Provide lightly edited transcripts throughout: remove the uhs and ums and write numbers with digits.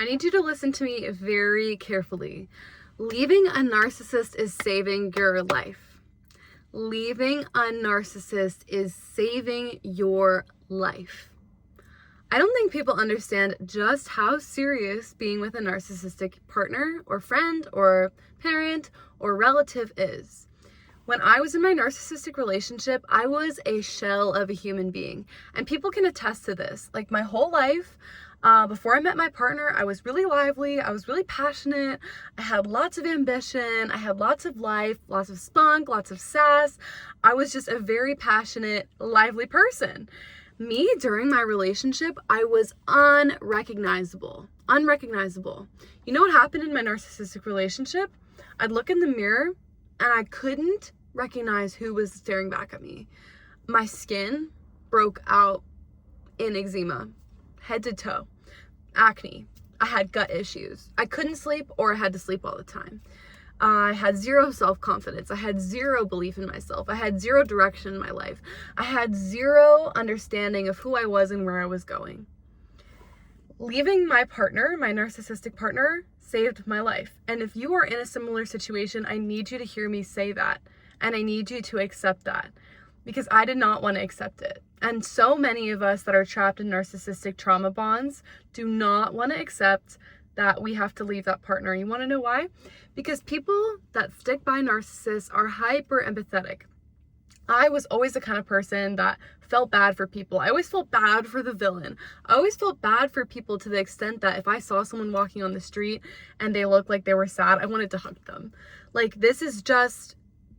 I need you to listen to me very carefully. Leaving a narcissist is saving your life. Leaving a narcissist is saving your life. I don't think people understand just how serious being with a narcissistic partner or friend or parent or relative is. When I was in my narcissistic relationship, I was a shell of a human being. And people can attest to this. Like my whole life, before I met my partner, I was really lively. I was really passionate. I had lots of ambition. I had lots of life, lots of spunk, lots of sass. I was just a very passionate, lively person. Me, during my relationship, I was unrecognizable. You know what happened in my narcissistic relationship? I'd look in the mirror and I couldn't recognize who was staring back at me. My skin broke out in eczema, head to toe, acne. I had gut issues. I couldn't sleep, or I had to sleep all the time. I had zero self-confidence. I had zero belief in myself. I had zero direction in my life. I had zero understanding of who I was and where I was going. Leaving my partner, my narcissistic partner, saved my life. And if you are in a similar situation, I need you to hear me say that. And I need you to accept that, because I did not want to accept it. And so many of us that are trapped in narcissistic trauma bonds do not want to accept that we have to leave that partner. You want to know why? Because people that stick by narcissists are hyper empathetic. I was always the kind of person that felt bad for people. I always felt bad for the villain. I always felt bad for people to the extent that if I saw someone walking on the street and they looked like they were sad, I wanted to hug them. Like, this is just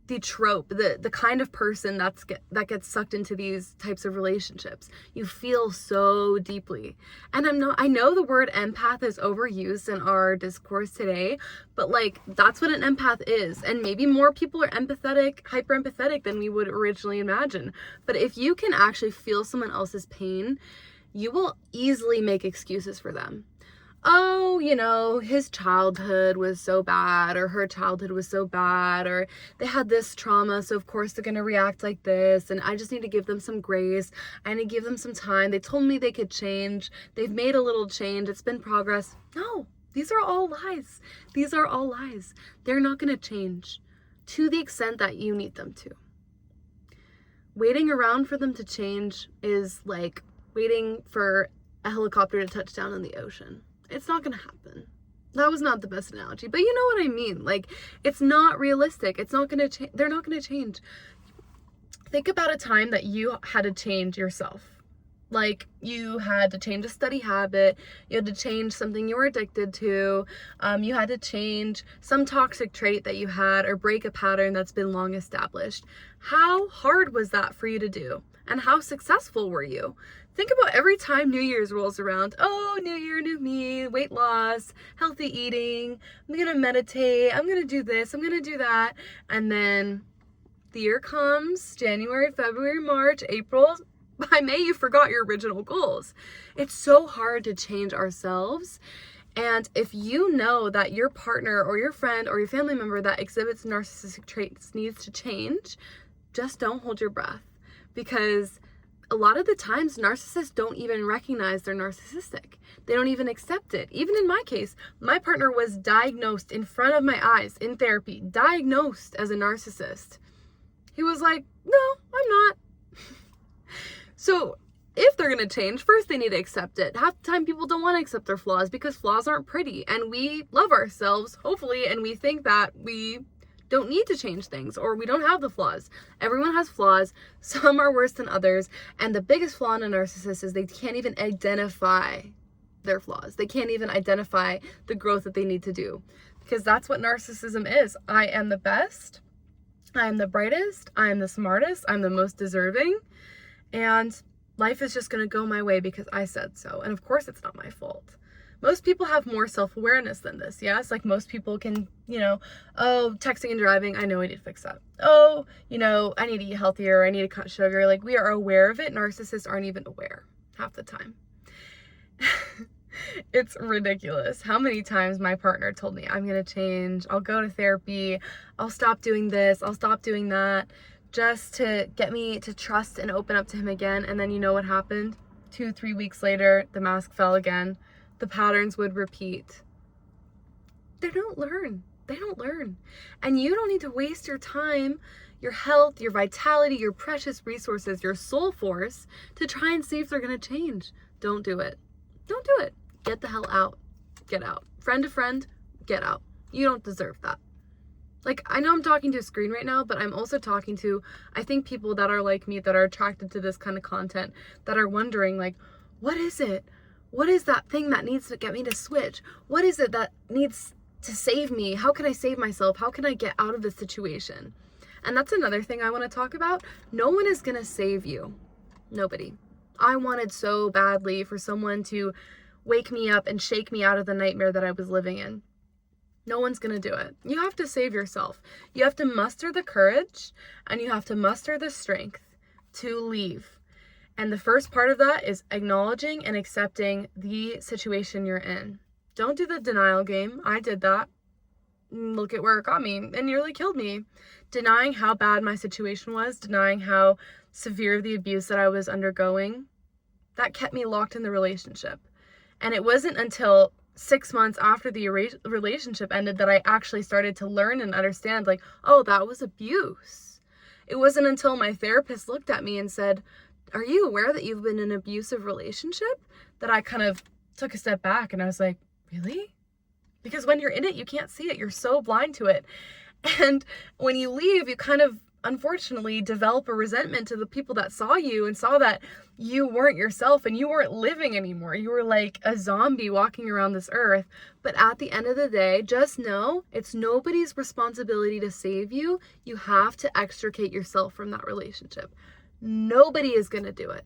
the trope, the kind of person that gets sucked into these types of relationships. You feel so deeply. And I know the word empath is overused in our discourse today, but like, that's what an empath is. And maybe more people are empathetic, hyper empathetic than we would originally imagine. But if you can actually feel someone else's pain, you will easily make excuses for them. Oh, you know, his childhood was so bad, or her childhood was so bad, or they had this trauma, so of course they're going to react like this, and I just need to give them some grace. I need to give them some time. They told me they could change. They've made a little change. It's been progress. No, these are all lies. These are all lies. They're not going to change to the extent that you need them to. Waiting around for them to change is like waiting for a helicopter to touch down in the ocean. It's not going to happen. That was not the best analogy, but you know what I mean. Like, it's not realistic. It's not going to change. They're not going to change. Think about a time that you had to change yourself. Like, you had to change a study habit. You had to change something you were addicted to. You had to change some toxic trait that you had, or break a pattern that's been long established. How hard was that for you to do? And how successful were you? Think about every time New Year's rolls around. Oh, new year, new me, weight loss, healthy eating. I'm going to meditate. I'm going to do this. I'm going to do that. And then the year comes, January, February, March, April. By May, you forgot your original goals. It's so hard to change ourselves. And if you know that your partner or your friend or your family member that exhibits narcissistic traits needs to change, just don't hold your breath. Because a lot of the times, narcissists don't even recognize they're narcissistic. They don't even accept it. Even in my case, my partner was diagnosed in front of my eyes in therapy, diagnosed as a narcissist. He was like, no, I'm not. So if they're going to change, first they need to accept it. Half the time people don't want to accept their flaws because flaws aren't pretty. And we love ourselves, hopefully, and we think that we don't need to change things, or we don't have the flaws. Everyone has flaws. Some are worse than others. And the biggest flaw in a narcissist is they can't even identify their flaws. They can't even identify the growth that they need to do, because that's what narcissism is. I am the best. I am the brightest. I am the smartest. I'm the most deserving. And life is just going to go my way because I said so. And of course, it's not my fault. Most people have more self-awareness than this, yes? Like, most people can, oh, texting and driving, I know I need to fix that. Oh, I need to eat healthier, I need to cut sugar. Like, we are aware of it. Narcissists aren't even aware half the time. It's ridiculous how many times my partner told me, I'm going to change, I'll go to therapy, I'll stop doing this, I'll stop doing that, just to get me to trust and open up to him again. And then you know what happened? 2-3 weeks later, the mask fell again. the patterns would repeat. They don't learn. And you don't need to waste your time, your health, your vitality, your precious resources, your soul force to try and see if they're going to change. Don't do it. Get the hell out. Get out. Friend to friend, get out. You don't deserve that. Like, I know I'm talking to a screen right now, but I'm also talking to, I think, people that are like me, that are attracted to this kind of content, that are wondering, like, what is it? What is that thing that needs to get me to switch? What is it that needs to save me? How can I save myself? How can I get out of this situation? And that's another thing I want to talk about. No one is going to save you. Nobody. I wanted so badly for someone to wake me up and shake me out of the nightmare that I was living in. No one's going to do it. You have to save yourself. You have to muster the courage and you have to muster the strength to leave. And the first part of that is acknowledging and accepting the situation you're in. Don't do the denial game. I did that. Look at where it got me. It nearly killed me. Denying how bad my situation was, denying how severe the abuse that I was undergoing, that kept me locked in the relationship. And it wasn't until 6 months after the relationship ended that I actually started to learn and understand, like, oh, that was abuse. It wasn't until my therapist looked at me and said, are you aware that you've been in an abusive relationship? That I kind of took a step back and I was like, really? Because when you're in it, you can't see it. You're so blind to it. And when you leave, you kind of, unfortunately, develop a resentment to the people that saw you and saw that you weren't yourself and you weren't living anymore. You were like a zombie walking around this earth. But at the end of the day, just know it's nobody's responsibility to save you. You have to extricate yourself from that relationship. Nobody is going to do it.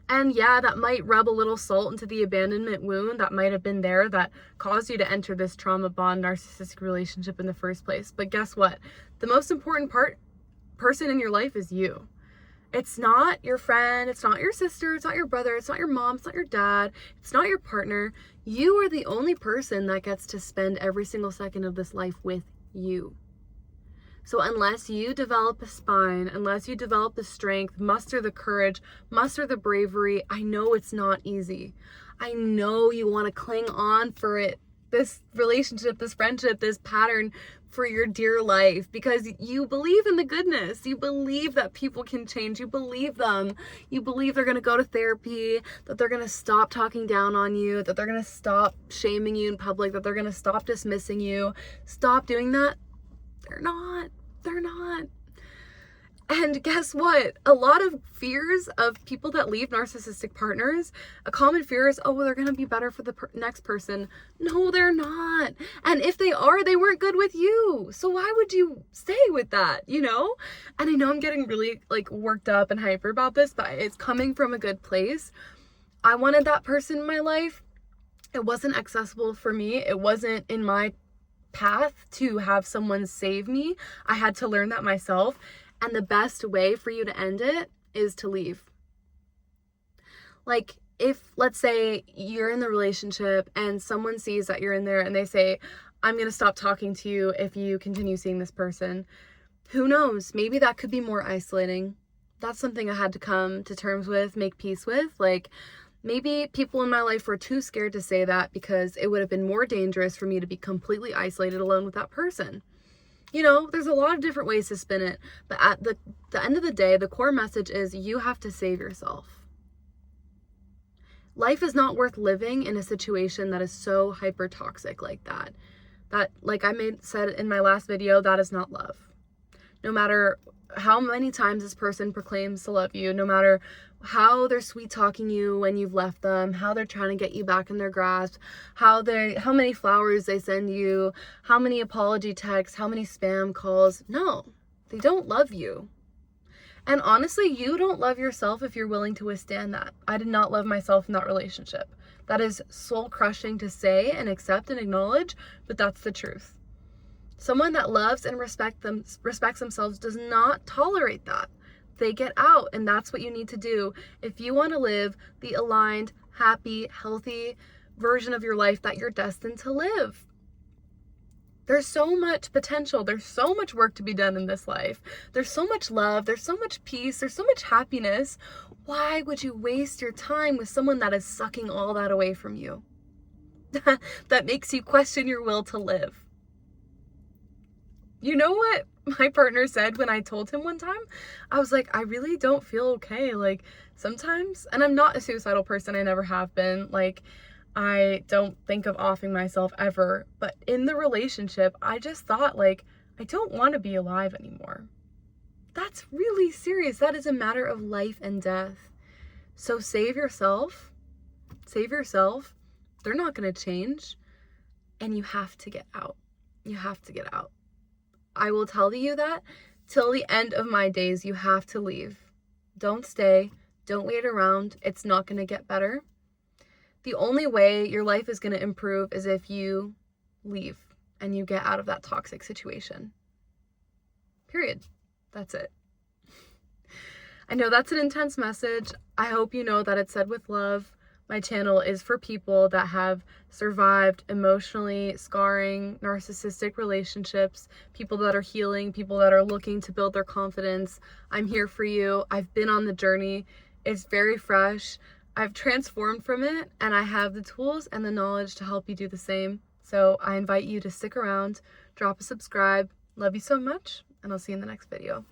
And yeah, that might rub a little salt into the abandonment wound that might have been there that caused you to enter this trauma bond narcissistic relationship in the first place. But guess what? The most important person in your life is you. It's not your friend, it's not your sister, it's not your brother, it's not your mom, it's not your dad, it's not your partner. You are the only person that gets to spend every single second of this life with you. So unless you develop a spine, unless you develop the strength, muster the courage, muster the bravery, I know it's not easy. I know you want to cling on for it, this relationship, this friendship, this pattern for your dear life, because you believe in the goodness. You believe that people can change. You believe them. You believe they're going to go to therapy, that they're going to stop talking down on you, that they're going to stop shaming you in public, that they're going to stop dismissing you. Stop doing that. They're not. And guess what? A lot of fears of people that leave narcissistic partners, a common fear is, oh, well, they're going to be better for the next person. No, they're not. And if they are, they weren't good with you. So why would you stay with that, you know? And I know I'm getting really like worked up and hyper about this, but it's coming from a good place. I wanted that person in my life. It wasn't accessible for me. It wasn't in my path to have someone save me. I had to learn that myself. And the best way for you to end it is to leave. Like, if, let's say, you're in the relationship and someone sees that you're in there and they say, I'm going to stop talking to you if you continue seeing this person. Who knows? Maybe that could be more isolating. That's something I had to come to terms with, make peace with. Like, maybe people in my life were too scared to say that because it would have been more dangerous for me to be completely isolated alone with that person. You know, there's a lot of different ways to spin it. But at the end of the day, the core message is you have to save yourself. Life is not worth living in a situation that is so hyper toxic like that. That, like I said in my last video, that is not love. No matter how many times this person proclaims to love you, no matter how they're sweet talking you when you've left them, how they're trying to get you back in their grasp, how many flowers they send you, how many apology texts, how many spam calls. No, they don't love you. And honestly, you don't love yourself if you're willing to withstand that. I did not love myself in that relationship. That is soul crushing to say and accept and acknowledge, but that's the truth. Someone that loves and respects themselves does not tolerate that. They get out, and that's what you need to do if you want to live the aligned, happy, healthy version of your life that you're destined to live. There's so much potential. There's so much work to be done in this life. There's so much love. There's so much peace. There's so much happiness. Why would you waste your time with someone that is sucking all that away from you? That makes you question your will to live. You know what my partner said when I told him one time? I was like, I really don't feel okay. Like sometimes, and I'm not a suicidal person. I never have been. Like, I don't think of offing myself ever, but in the relationship, I just thought like, I don't want to be alive anymore. That's really serious. That is a matter of life and death. So save yourself. Save yourself. They're not going to change. And you have to get out. You have to get out. I will tell you that till the end of my days, you have to leave. Don't stay. Don't wait around. It's not going to get better. The only way your life is going to improve is if you leave and you get out of that toxic situation. Period. That's it. I know that's an intense message. I hope you know that it's said with love. My channel is for people that have survived emotionally scarring, narcissistic relationships, people that are healing, people that are looking to build their confidence. I'm here for you. I've been on the journey. It's very fresh. I've transformed from it, and I have the tools and the knowledge to help you do the same. So I invite you to stick around, drop a subscribe. Love you so much, and I'll see you in the next video.